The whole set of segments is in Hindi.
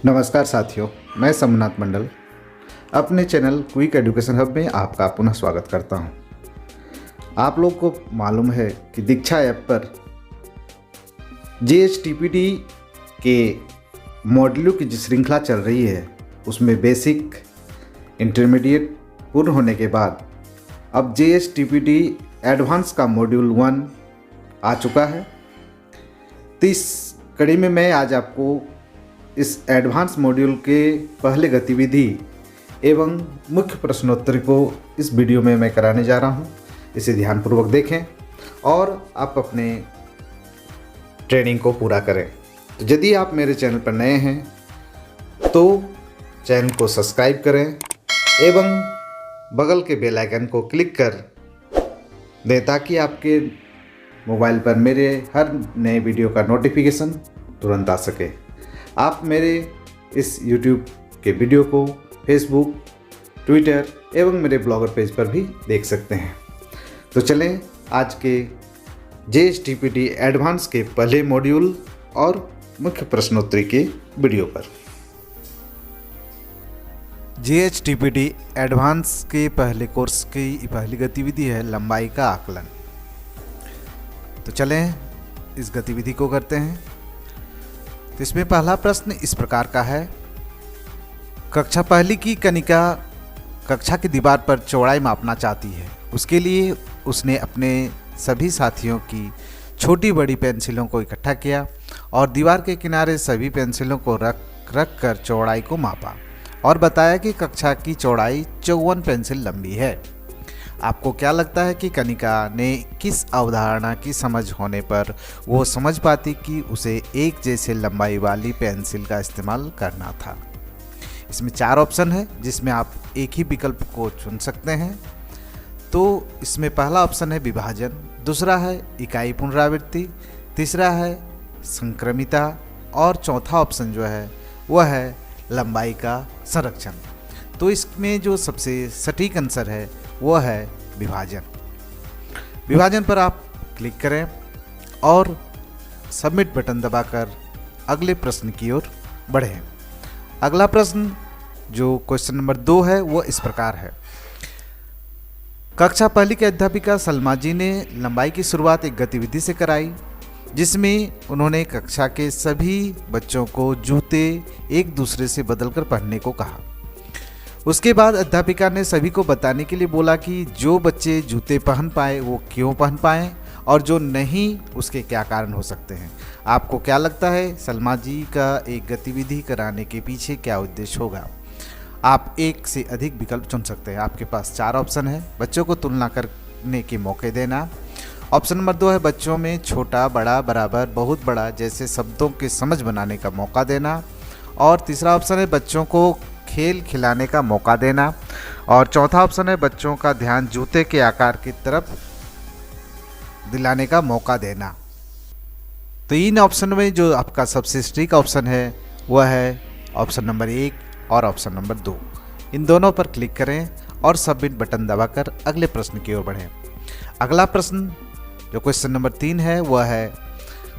नमस्कार साथियों, मैं सोमनाथ मंडल अपने चैनल क्विक एजुकेशन हब में आपका पुनः स्वागत करता हूं। आप लोग को मालूम है कि दीक्षा ऐप पर JHTPT के मॉड्यूलों की जो श्रृंखला चल रही है उसमें बेसिक, इंटरमीडिएट पूर्ण होने के बाद अब JHTPT एडवांस का मॉड्यूल 1 आ चुका है। तो इस कड़ी में मैं आज आपको इस एडवांस मॉड्यूल के पहले गतिविधि एवं मुख्य प्रश्नोत्तरी को इस वीडियो में मैं कराने जा रहा हूं। इसे ध्यानपूर्वक देखें और आप अपने ट्रेनिंग को पूरा करें। तो यदि आप मेरे चैनल पर नए हैं तो चैनल को सब्सक्राइब करें एवं बगल के बेल आइकन को क्लिक कर दें ताकि आपके मोबाइल पर मेरे हर नए वीडियो का नोटिफिकेशन तुरंत आ सके। आप मेरे इस YouTube के वीडियो को Facebook, ट्विटर एवं मेरे ब्लॉगर पेज पर भी देख सकते हैं। तो चलें आज के JHTPT एडवांस के पहले मॉड्यूल और मुख्य प्रश्नोत्तरी के वीडियो पर। JHTPT एडवांस के पहले कोर्स की पहली गतिविधि है लंबाई का आकलन। तो चलें इस गतिविधि को करते हैं। तो इसमें पहला प्रश्न इस प्रकार का है, कक्षा पहली की कनिका कक्षा की दीवार पर चौड़ाई मापना चाहती है। उसके लिए उसने अपने सभी साथियों की छोटी बड़ी पेंसिलों को इकट्ठा किया और दीवार के किनारे सभी पेंसिलों को रख कर चौड़ाई को मापा और बताया कि कक्षा की चौड़ाई 54 पेंसिल लंबी है। आपको क्या लगता है कि कनिका ने किस अवधारणा की समझ होने पर वो समझ पाती कि उसे एक जैसे लंबाई वाली पेंसिल का इस्तेमाल करना था? इसमें 4 ऑप्शन है जिसमें आप एक ही विकल्प को चुन सकते हैं। तो इसमें पहला ऑप्शन है विभाजन, दूसरा है इकाई पुनरावृत्ति, तीसरा है संक्रमिता और चौथा ऑप्शन जो है वह है लंबाई का संरक्षण। तो इसमें जो सबसे सटीक आंसर है वो है विभाजन। विभाजन पर आप क्लिक करें और सबमिट बटन दबाकर अगले प्रश्न की ओर बढ़ें। अगला प्रश्न जो क्वेश्चन नंबर 2 है वो इस प्रकार है, कक्षा पहली की अध्यापिका सलमा जी ने लंबाई की शुरुआत एक गतिविधि से कराई जिसमें उन्होंने कक्षा के सभी बच्चों को जूते एक दूसरे से बदलकर पहनने को कहा। उसके बाद अध्यापिका ने सभी को बताने के लिए बोला कि जो बच्चे जूते पहन पाए वो क्यों पहन पाए और जो नहीं उसके क्या कारण हो सकते हैं। आपको क्या लगता है सलमा जी का एक गतिविधि कराने के पीछे क्या उद्देश्य होगा? आप एक से अधिक विकल्प चुन सकते हैं। आपके पास 4 ऑप्शन है। बच्चों को तुलना करने के मौके देना, ऑप्शन नंबर 2 है बच्चों में छोटा, बड़ा, बराबर, बहुत बड़ा जैसे शब्दों के समझ बनाने का मौका देना, और तीसरा ऑप्शन है बच्चों को खेल खिलाने का मौका देना, और चौथा ऑप्शन है बच्चों का ध्यान जूते के आकार की तरफ दिलाने का मौका देना। तो इन ऑप्शन में जो आपका सबसे सटीक ऑप्शन है वह है ऑप्शन नंबर 1 और ऑप्शन नंबर 2। इन दोनों पर क्लिक करें और सबमिट बटन दबाकर अगले प्रश्न की ओर बढ़ें। अगला प्रश्न जो क्वेश्चन नंबर 3 है वह है,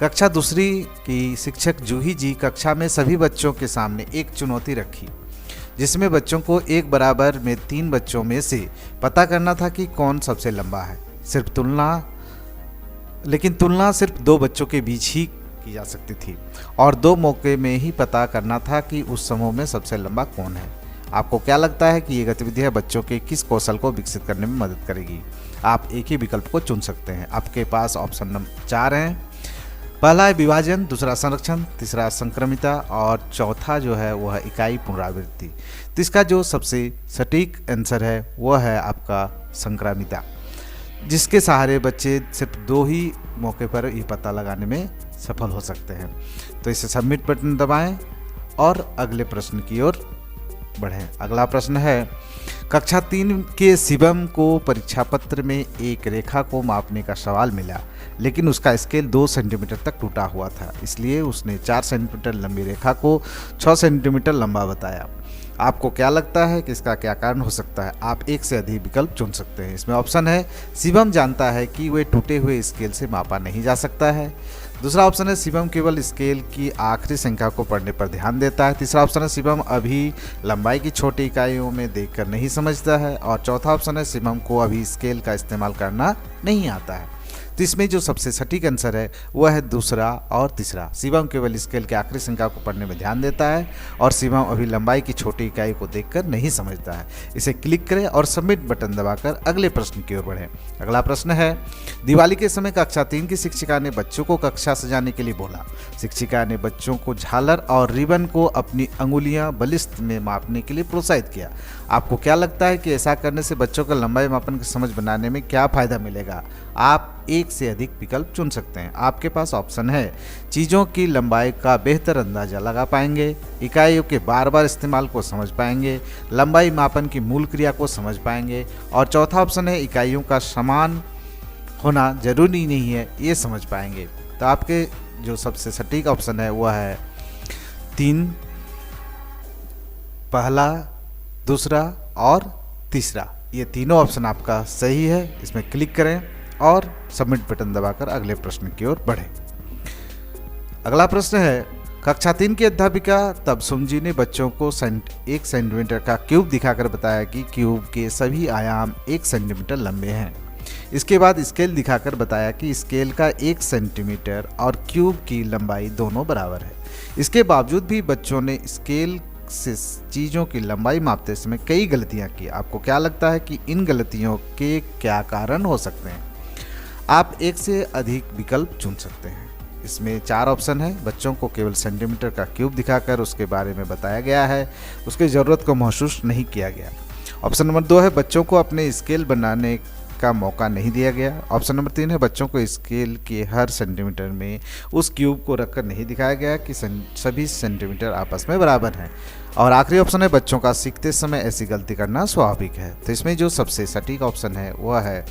कक्षा दूसरी की शिक्षक जूही जी कक्षा में सभी बच्चों के सामने एक चुनौती रखी जिसमें बच्चों को एक बराबर में 3 बच्चों में से पता करना था कि कौन सबसे लंबा है। लेकिन तुलना सिर्फ 2 बच्चों के बीच ही की जा सकती थी और 2 मौके में ही पता करना था कि उस समूह में सबसे लंबा कौन है। आपको क्या लगता है कि ये गतिविधि बच्चों के किस कौशल को विकसित करने में मदद करेगी? आप एक ही विकल्प को चुन सकते हैं। आपके पास ऑप्शन नंबर 4 हैं। पहला है विभाजन, दूसरा संरक्षण, तीसरा संक्रमिता और चौथा जो है वह इकाई पुनरावृत्ति। तो इसका जो सबसे सटीक आंसर है वह है आपका संक्रमिता, जिसके सहारे बच्चे सिर्फ 2 ही मौके पर ये पता लगाने में सफल हो सकते हैं। तो इसे सबमिट बटन दबाएं और अगले प्रश्न की ओर बढ़ें। अगला प्रश्न है, कक्षा 3 के शिवम को परीक्षा पत्र में एक रेखा को मापने का सवाल मिला लेकिन उसका स्केल 2 सेंटीमीटर तक टूटा हुआ था, इसलिए उसने 4 सेंटीमीटर लंबी रेखा को 6 सेंटीमीटर लंबा बताया। आपको क्या लगता है कि इसका क्या कारण हो सकता है? आप एक से अधिक विकल्प चुन सकते हैं। इसमें ऑप्शन है शिवम जानता है कि वे टूटे हुए स्केल से मापा नहीं जा सकता है, दूसरा ऑप्शन है शिवम केवल स्केल की आखिरी संख्या को पढ़ने पर ध्यान देता है। तीसरा ऑप्शन है शिवम अभी लंबाई की छोटी इकाइयों में देखकर नहीं समझता है। और चौथा ऑप्शन है शिवम को अभी स्केल का इस्तेमाल करना नहीं आता है। तो इसमें जो सबसे सटीक आंसर है वह है दूसरा और तीसरा। शिवम केवल स्केल की आखिरी संख्या को पढ़ने में ध्यान देता है और शिवम अभी लंबाई की छोटी इकाई को देखकर नहीं समझता है। इसे क्लिक करें और सबमिट बटन दबाकर अगले प्रश्न की ओर बढ़ें। अगला प्रश्न है, दिवाली के समय कक्षा 3 की शिक्षिका ने बच्चों को कक्षा सजाने के लिए बोला। शिक्षिका ने बच्चों को झालर और रिबन को अपनी अंगुलियां बलिष्ठ में मापने के लिए प्रोत्साहित किया। आपको क्या लगता है कि ऐसा करने से बच्चों को लंबाई मापन की समझ बनाने में क्या फायदा मिलेगा? आप एक से अधिक विकल्प चुन सकते हैं। आपके पास ऑप्शन है, चीज़ों की लंबाई का बेहतर अंदाजा लगा पाएंगे, इकाइयों के बार बार इस्तेमाल को समझ पाएंगे, लंबाई मापन की मूल क्रिया को समझ पाएंगे, और चौथा ऑप्शन है, इकाइयों का समान होना जरूरी नहीं है ये समझ पाएंगे। तो आपके जो सबसे सटीक ऑप्शन है वह है 3, पहला, दूसरा और तीसरा। ये तीनों ऑप्शन आपका सही है। इसमें क्लिक करें और सबमिट बटन दबाकर अगले प्रश्न की ओर बढ़ें। अगला प्रश्न है, कक्षा 3 की अध्यापिका तबसुम जी ने बच्चों को 1 सेंटीमीटर का क्यूब दिखाकर बताया कि क्यूब के सभी आयाम 1 सेंटीमीटर लंबे हैं। इसके बाद स्केल दिखाकर बताया कि स्केल का 1 सेंटीमीटर और क्यूब की लंबाई दोनों बराबर है। इसके बावजूद भी बच्चों ने स्केल से चीज़ों की लंबाई मापते समय कई गलतियां की। आपको क्या लगता है कि इन गलतियों के क्या कारण हो सकते हैं? आप एक से अधिक विकल्प चुन सकते हैं। इसमें 4 ऑप्शन है। बच्चों को केवल सेंटीमीटर का क्यूब दिखाकर उसके बारे में बताया गया है, उसकी ज़रूरत को महसूस नहीं किया गया। ऑप्शन नंबर 2 है, बच्चों को अपने स्केल बनाने का मौका नहीं दिया गया। ऑप्शन नंबर 3 है, बच्चों को स्केल के हर सेंटीमीटर में उस क्यूब को रखकर नहीं दिखाया गया कि सभी सेंटीमीटर आपस में बराबर हैं। और आखिरी ऑप्शन है, बच्चों का सीखते समय ऐसी गलती करना स्वाभाविक है। तो इसमें जो सबसे सटीक ऑप्शन है वह है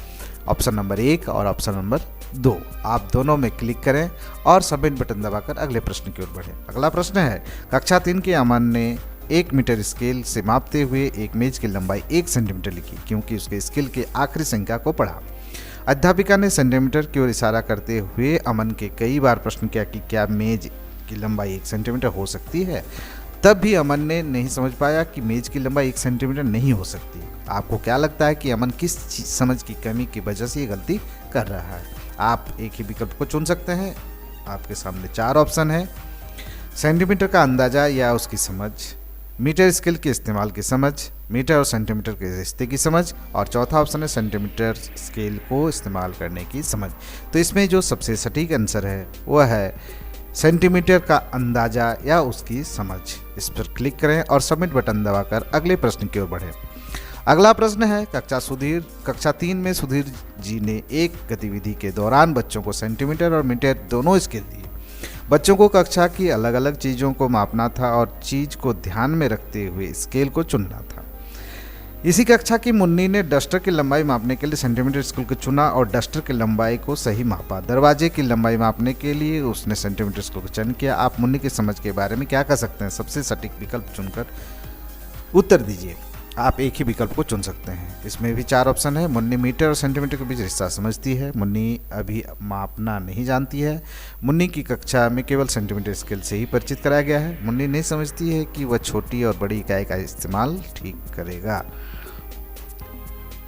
ऑप्शन नंबर 1 और ऑप्शन नंबर 2। आप दोनों में क्लिक करें और सबमिट बटन दबाकर अगले प्रश्न की ओर बढ़ें। अगला प्रश्न है, कक्षा 3 के अमन ने 1 मीटर स्केल से मापते हुए एक मेज की लंबाई 1 सेंटीमीटर लिखी क्योंकि उसके स्केल के आखिरी संख्या को पढ़ा। अध्यापिका ने सेंटीमीटर की ओर इशारा करते हुए अमन के कई बार प्रश्न किया कि क्या मेज की लंबाई 1 सेंटीमीटर हो सकती है। तब भी अमन ने नहीं समझ पाया कि मेज की लंबाई 1 सेंटीमीटर नहीं हो सकती। आपको क्या लगता है कि अमन किस समझ की कमी की वजह से ये गलती कर रहा है? आप एक ही विकल्प को चुन सकते हैं। आपके सामने 4 ऑप्शन है, सेंटीमीटर का अंदाजा या उसकी समझ, मीटर स्केल के इस्तेमाल की समझ, मीटर और सेंटीमीटर के रिश्ते की समझ, और चौथा ऑप्शन है सेंटीमीटर स्केल को इस्तेमाल करने की समझ। तो इसमें जो सबसे सटीक आंसर है वह है सेंटीमीटर का अंदाजा या उसकी समझ। इस पर क्लिक करें और सबमिट बटन दबाकर अगले प्रश्न की ओर बढ़ें। अगला प्रश्न है, कक्षा 3 में सुधीर जी ने एक गतिविधि के दौरान बच्चों को सेंटीमीटर और मीटर दोनों स्केल दिए। बच्चों को कक्षा की अलग अलग चीज़ों को मापना था और चीज़ को ध्यान में रखते हुए स्केल को चुनना था। इसी कक्षा की मुन्नी ने डस्टर की लंबाई मापने के लिए सेंटीमीटर स्केल को चुना और डस्टर की लंबाई को सही मापा। दरवाजे की लंबाई मापने के लिए उसने सेंटीमीटर स्केल को चयन किया। आप मुन्नी की समझ के बारे में क्या कह सकते हैं? सबसे सटीक विकल्प चुनकर उत्तर दीजिए। आप एक ही विकल्प को चुन सकते हैं। इसमें भी 4 ऑप्शन है। मुन्नी मीटर और सेंटीमीटर के बीच रिश्ता समझती है। मुन्नी अभी मापना नहीं जानती है। मुन्नी की कक्षा में केवल सेंटीमीटर स्केल से ही परिचित कराया गया है। मुन्नी नहीं समझती है कि वह छोटी और बड़ी इकाई का इस्तेमाल ठीक करेगा।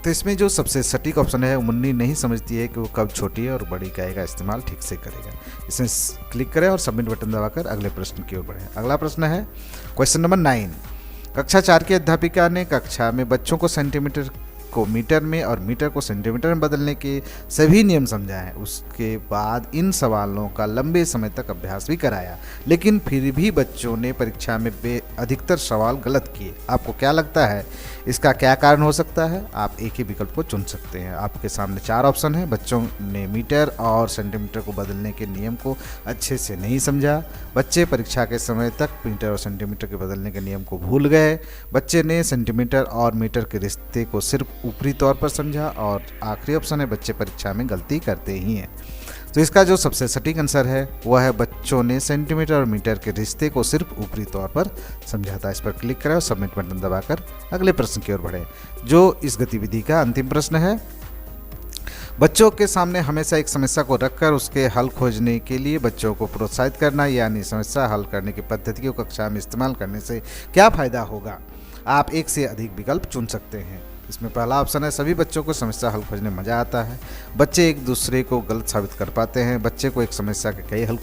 तो इसमें जो सबसे सटीक ऑप्शन है, मुन्नी नहीं समझती है कि वो कब छोटी और बड़ी इकाई का इस्तेमाल ठीक से करेगा। इसमें क्लिक करें और सबमिट बटन दबाकर अगले प्रश्न की ओर बढ़ें। अगला प्रश्न है क्वेश्चन नंबर 9। कक्षा 4 की अध्यापिका ने कक्षा में बच्चों को सेंटीमीटर को मीटर में और मीटर को सेंटीमीटर में बदलने के सभी नियम समझाए। उसके बाद इन सवालों का लंबे समय तक अभ्यास भी कराया, लेकिन फिर भी बच्चों ने परीक्षा में अधिकतर सवाल गलत किए। आपको क्या लगता है इसका क्या कारण हो सकता है? आप एक ही विकल्प को चुन सकते हैं। आपके सामने 4 ऑप्शन है। बच्चों ने मीटर और सेंटीमीटर को बदलने के नियम को अच्छे से नहीं समझा। बच्चे परीक्षा के समय तक मीटर और सेंटीमीटर के बदलने के नियम को भूल गए। बच्चे ने सेंटीमीटर और मीटर के रिश्ते को सिर्फ ऊपरी तौर पर समझा। और आखिरी ऑप्शन है, बच्चे परीक्षा में गलती करते ही हैं। तो इसका जो सबसे सटीक आंसर है वह है बच्चों ने सेंटीमीटर और मीटर के रिश्ते को सिर्फ ऊपरी तौर पर समझा था। इस पर क्लिक करें और सबमिट बटन दबाकर अगले प्रश्न की ओर बढ़ें, जो इस गतिविधि का अंतिम प्रश्न है। बच्चों के सामने हमेशा एक समस्या को रखकर उसके हल खोजने के लिए बच्चों को प्रोत्साहित करना, यानी समस्या हल करने की पद्धति को कक्षा में इस्तेमाल करने से क्या फ़ायदा होगा। आप एक से अधिक विकल्प चुन सकते हैं। इसमें पहला ऑप्शन है, सभी बच्चों को समस्या हल खोजने में मज़ा आता है। बच्चे एक दूसरे को गलत साबित कर पाते हैं। बच्चे को एक समस्या के कई हल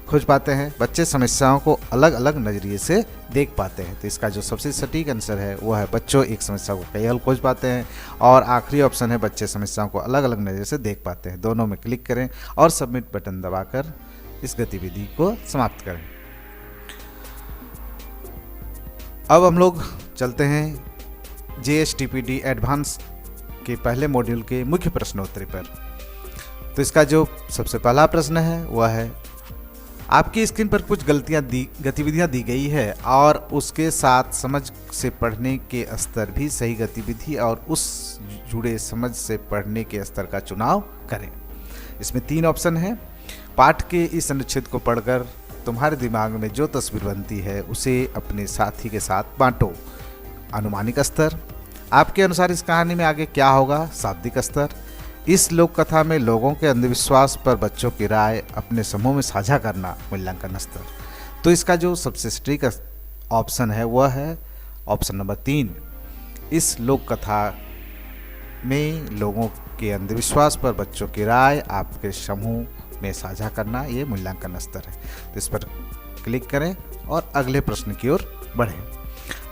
खोज पाते हैं। बच्चे समस्याओं को अलग अलग नज़रिए से देख पाते हैं। तो इसका जो सबसे सटीक आंसर है वो है बच्चों एक समस्या को कई हल खोज पाते हैं। और आखिरी ऑप्शन है, बच्चे समस्याओं को अलग अलग नज़रिए से देख पाते हैं। दोनों में क्लिक करें और सबमिट बटन दबाकर इस गतिविधि को समाप्त करें। अब हम लोग चलते हैं JSTPD एडवांस के पहले मॉड्यूल के मुख्य प्रश्नोत्तरी पर। तो इसका जो सबसे पहला प्रश्न है वह है, आपकी स्क्रीन पर कुछ गतिविधियां दी गई है और उसके साथ समझ से पढ़ने के स्तर भी सही गतिविधि और उस जुड़े समझ से पढ़ने के स्तर का चुनाव करें। इसमें 3 ऑप्शन है। पाठ के इस अनुच्छेद को पढ़कर तुम्हारे दिमाग में जो तस्वीर बनती है उसे अपने साथी के साथ बांटो। अनुमानिक स्तर। आपके अनुसार इस कहानी में आगे क्या होगा। शाब्दिक स्तर। इस लोक कथा में लोगों के अंधविश्वास पर बच्चों की राय अपने समूह में साझा करना। मूल्यांकन स्तर। तो इसका जो सबसे सटीक ऑप्शन है वह है ऑप्शन नंबर 3। इस लोक कथा में लोगों के अंधविश्वास पर बच्चों की राय आपके समूह में साझा करना, ये मूल्यांकन स्तर है। तो इस पर क्लिक करें और अगले प्रश्न की ओर बढ़ें।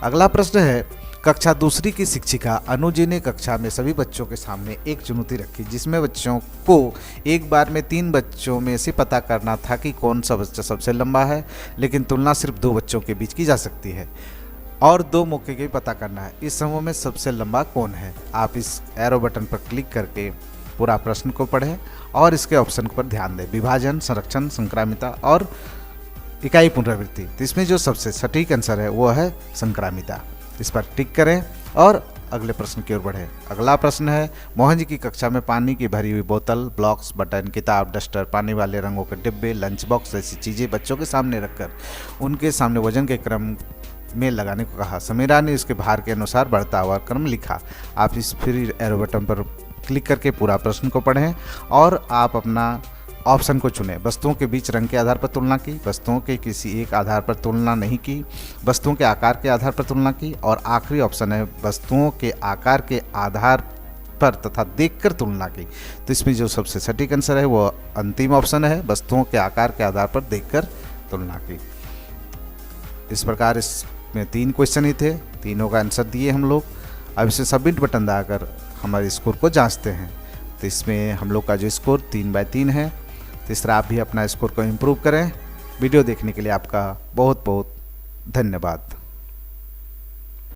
अगला प्रश्न है, कक्षा दूसरी की शिक्षिका अनु जी ने कक्षा में सभी बच्चों के सामने एक चुनौती रखी, जिसमें बच्चों को एक बार में 3 बच्चों में से पता करना था कि कौन सा बच्चा सबसे लंबा है, लेकिन तुलना सिर्फ 2 बच्चों के बीच की जा सकती है और 2 मौके के पता करना है। इस समूह में सबसे लंबा कौन है। आप इस एरो बटन पर क्लिक करके पूरा प्रश्न को पढ़ें और इसके ऑप्शन पर ध्यान दें। विभाजन, संरक्षण, संक्रामिता और इकाई पुनरावृत्ति। तो इसमें जो सबसे सटीक आंसर है वो है संक्रामिता। इस पर टिक करें और अगले प्रश्न की ओर बढ़ें। अगला प्रश्न है, मोहन जी की कक्षा में पानी की भरी हुई बोतल, ब्लॉक्स, बटन, किताब, डस्टर, पानी वाले रंगों के डिब्बे, लंच बॉक्स जैसी चीज़ें बच्चों के सामने रखकर उनके सामने वजन के क्रम में लगाने को कहा। समीरा ने इसके भार के अनुसार बढ़ता हुआ क्रम लिखा। आप इस फिर एरो बटन पर क्लिक करके पूरा प्रश्न को पढ़ें और आप अपना ऑप्शन को चुनें। वस्तुओं के बीच रंग के आधार पर तुलना की, वस्तुओं के किसी एक आधार पर तुलना नहीं की, वस्तुओं के आकार के आधार पर तुलना की और आखिरी ऑप्शन है वस्तुओं के आकार के आधार पर तथा देखकर तुलना की। तो इसमें जो सबसे सटीक आंसर है वो अंतिम ऑप्शन है, वस्तुओं के आकार के आधार पर देखकर तुलना की। इस प्रकार इसमें 3 क्वेश्चन ही थे, तीनों का आंसर दिए हम लोग। अब इसे सबमिट बटन दबाकर हमारे स्कोर को जांचते हैं। तो इसमें हम लोग का जो स्कोर 3/3 है। तो इस तरह आप भी अपना स्कोर को इम्प्रूव करें। वीडियो देखने के लिए आपका बहुत बहुत धन्यवाद।